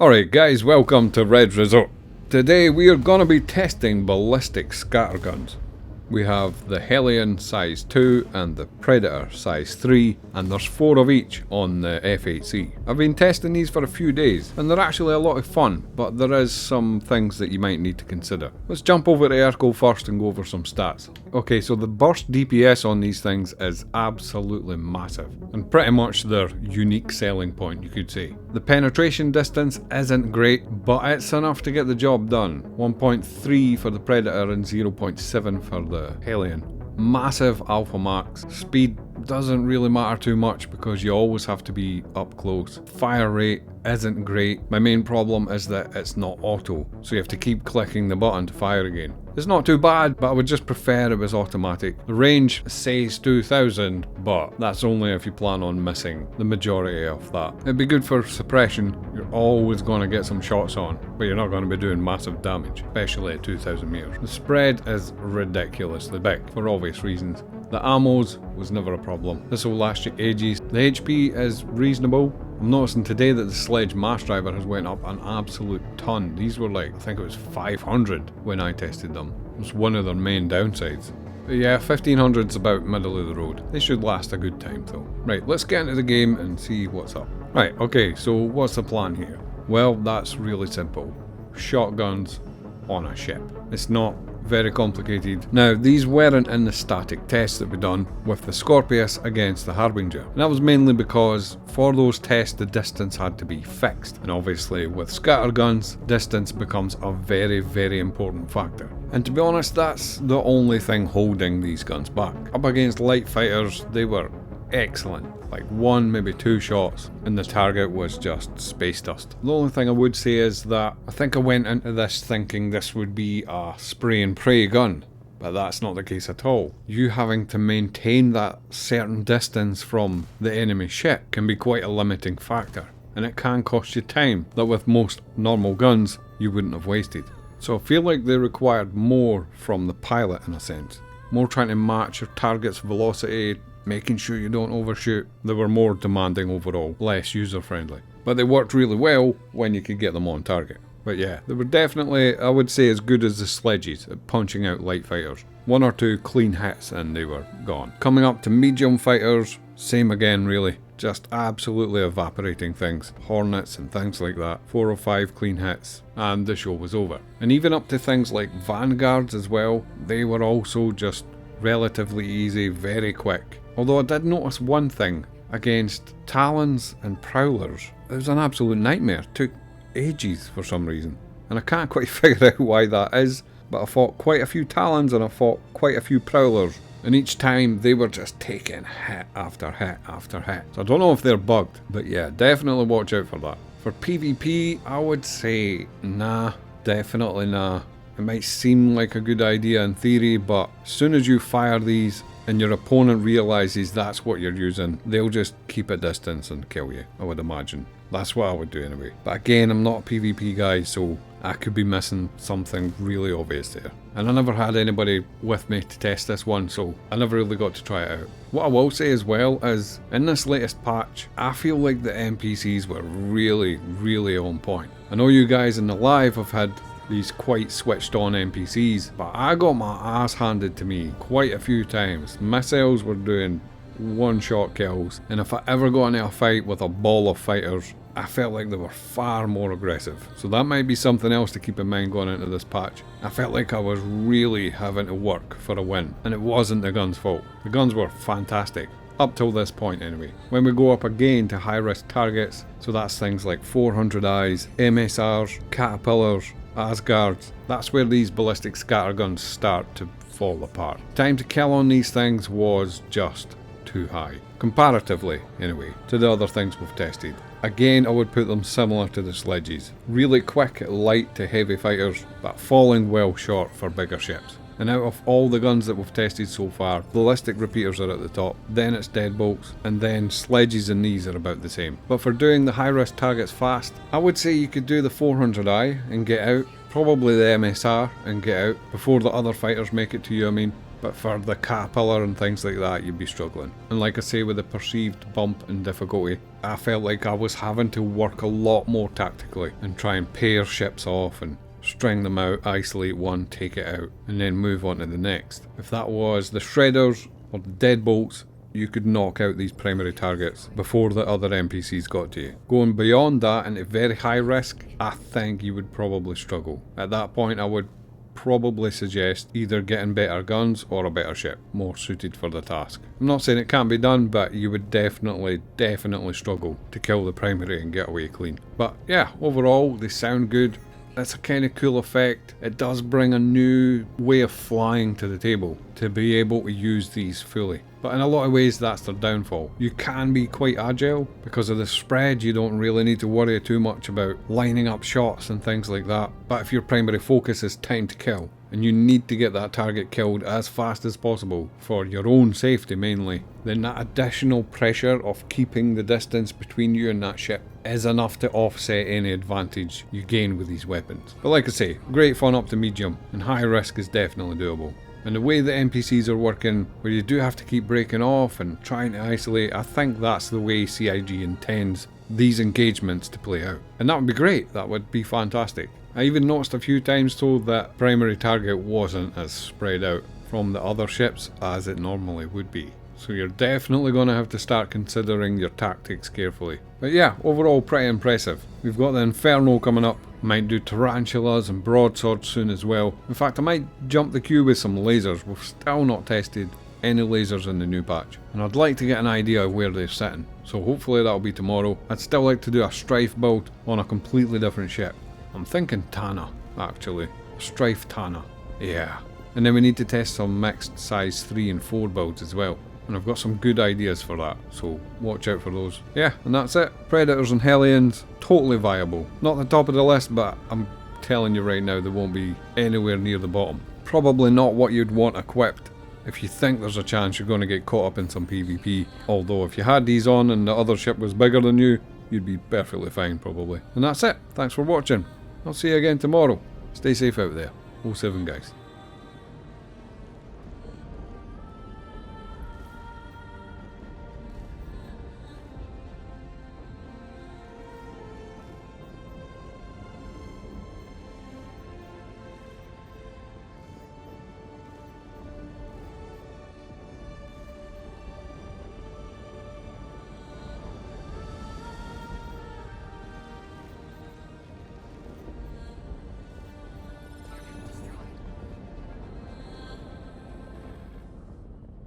Alright guys, welcome to Red Resort. Today we are going to be testing ballistic scatterguns. We have the Hellion size 2 and the Predator size 3, and there's 4 of each on the F8C. I've been testing these for a few days and they're actually a lot of fun, but there is some things that you might need to consider. Let's jump over to Airco first and go over some stats. Okay, so the burst DPS on these things is absolutely massive and pretty much their unique selling point, you could say. The penetration distance isn't great, but it's enough to get the job done. 1.3 for the Predator and 0.7 for the Hellion. Massive alpha max. Speed doesn't really matter too much because you always have to be up close. Fire rate isn't great. My main problem is that it's not auto, so you have to keep clicking the button to fire again. It's not too bad, but I would just prefer it was automatic. The range says 2000, but that's only if you plan on missing the majority of that. It'd be good for suppression. You're always going to get some shots on, but you're not going to be doing massive damage, especially at 2000 meters. The spread is ridiculously big for obvious reasons. The ammos was never a problem. This will last you ages. The HP is reasonable. I'm noticing today that the Sledge mass driver has went up an absolute ton. These were like, I think it was 500 when I tested them. It's one of their main downsides. But yeah, 1500's about middle of the road. They should last a good time though. Right, let's get into the game and see what's up. Right, okay, so what's the plan here? Well, that's really simple. Shotguns on a ship. It's not very complicated. Now, these weren't in the static tests that we done with the Scorpius against the Harbinger. And that was mainly because for those tests the distance had to be fixed. And obviously with scatterguns, distance becomes a very, very important factor. And to be honest, that's the only thing holding these guns back. Up against light fighters, they were excellent. Like 1, maybe 2 shots and the target was just space dust. The only thing I would say is that I think I went into this thinking this would be a spray and pray gun, but that's not the case at all. You having to maintain that certain distance from the enemy ship can be quite a limiting factor, and it can cost you time that with most normal guns you wouldn't have wasted. So I feel like they required more from the pilot in a sense. More trying to match your target's velocity, making sure you don't overshoot. They were more demanding overall, less user friendly. But they worked really well when you could get them on target. But yeah, they were definitely, I would say, as good as the Sledges at punching out light fighters. 1 or 2 clean hits and they were gone. Coming up to medium fighters, same again really. Just absolutely evaporating things. Hornets and things like that. 4 or 5 clean hits and the show was over. And even up to things like Vanguards as well, they were also just relatively easy, very quick. Although I did notice one thing, against Talons and Prowlers, it was an absolute nightmare. It took ages for some reason. And I can't quite figure out why that is, but I fought quite a few Talons and I fought quite a few Prowlers. And each time they were just taking hit after hit after hit. So I don't know if they're bugged, but yeah, definitely watch out for that. For PvP, I would say nah, definitely nah. It might seem like a good idea in theory, but as soon as you fire these and your opponent realises that's what you're using, they'll just keep a distance and kill you, I would imagine. That's what I would do anyway. But again, I'm not a PvP guy, so I could be missing something really obvious there. And I never had anybody with me to test this one, so I never really got to try it out. What I will say as well is, in this latest patch, I feel like the NPCs were really, really on point. I know you guys in the live have had these quite switched on NPCs, but I got my ass handed to me quite a few times. Missiles were doing 1-shot kills, and if I ever got into a fight with a ball of fighters, I felt like they were far more aggressive. So that might be something else to keep in mind going into this patch. I felt like I was really having to work for a win, and it wasn't the gun's fault. The guns were fantastic. Up till this point anyway. When we go up again to high risk targets, so that's things like 400 eyes, MSRs, caterpillars, Asgards, that's where these ballistic scatterguns start to fall apart. Time to kill on these things was just too high, comparatively anyway, to the other things we've tested. Again, I would put them similar to the Sledges. Really quick at light to heavy fighters, but falling well short for bigger ships. And out of all the guns that we've tested so far, ballistic repeaters are at the top, then it's deadbolts, and then Sledges and these are about the same. But for doing the high risk targets fast, I would say you could do the 400i and get out, probably the MSR and get out, before the other fighters make it to you, I mean. but for the caterpillar and things like that, you'd be struggling. And like I say, with the perceived bump in difficulty, I felt like I was having to work a lot more tactically and try and pair ships off and string them out, isolate one, take it out, and then move on to the next. If that was the shredders or the deadbolts, you could knock out these primary targets before the other NPCs got to you. Going beyond that into very high risk, I think you would probably struggle. At that point, I would probably suggest either getting better guns or a better ship, more suited for the task. I'm not saying it can't be done, but you would definitely struggle to kill the primary and get away clean. But yeah, overall, they sound good. It's a kind of cool effect. It does bring a new way of flying to the table, to be able to use these fully. But in a lot of ways, that's their downfall. You can be quite agile. Because of the spread, you don't really need to worry too much about lining up shots and things like that. But if your primary focus is time to kill, and you need to get that target killed as fast as possible for your own safety mainly, then that additional pressure of keeping the distance between you and that ship is enough to offset any advantage you gain with these weapons. But like I say, great fun up to medium, and high risk is definitely doable. And the way the NPCs are working, where you do have to keep breaking off and trying to isolate, I think that's the way CIG intends these engagements to play out. And that would be great, that would be fantastic. I even noticed a few times though that primary target wasn't as spread out from the other ships as it normally would be. So you're definitely going to have to start considering your tactics carefully. But yeah, overall pretty impressive. We've got the Inferno coming up. Might do tarantulas and broadswords soon as well. In fact, I might jump the queue with some lasers. We've still not tested any lasers in the new patch, and I'd like to get an idea of where they're sitting. So hopefully that'll be tomorrow. I'd still like to do a Strife build on a completely different ship. I'm thinking Tana, actually. Strife Tana. Yeah. And then we need to test some mixed size 3 and 4 builds as well. And I've got some good ideas for that, so watch out for those. Yeah, and that's it. Predators and Hellions, totally viable. Not the top of the list, but I'm telling you right now, they won't be anywhere near the bottom. Probably not what you'd want equipped if you think there's a chance you're going to get caught up in some PvP. Although if you had these on and the other ship was bigger than you, you'd be perfectly fine probably. And that's it. Thanks for watching. I'll see you again tomorrow. Stay safe out there. 07 guys.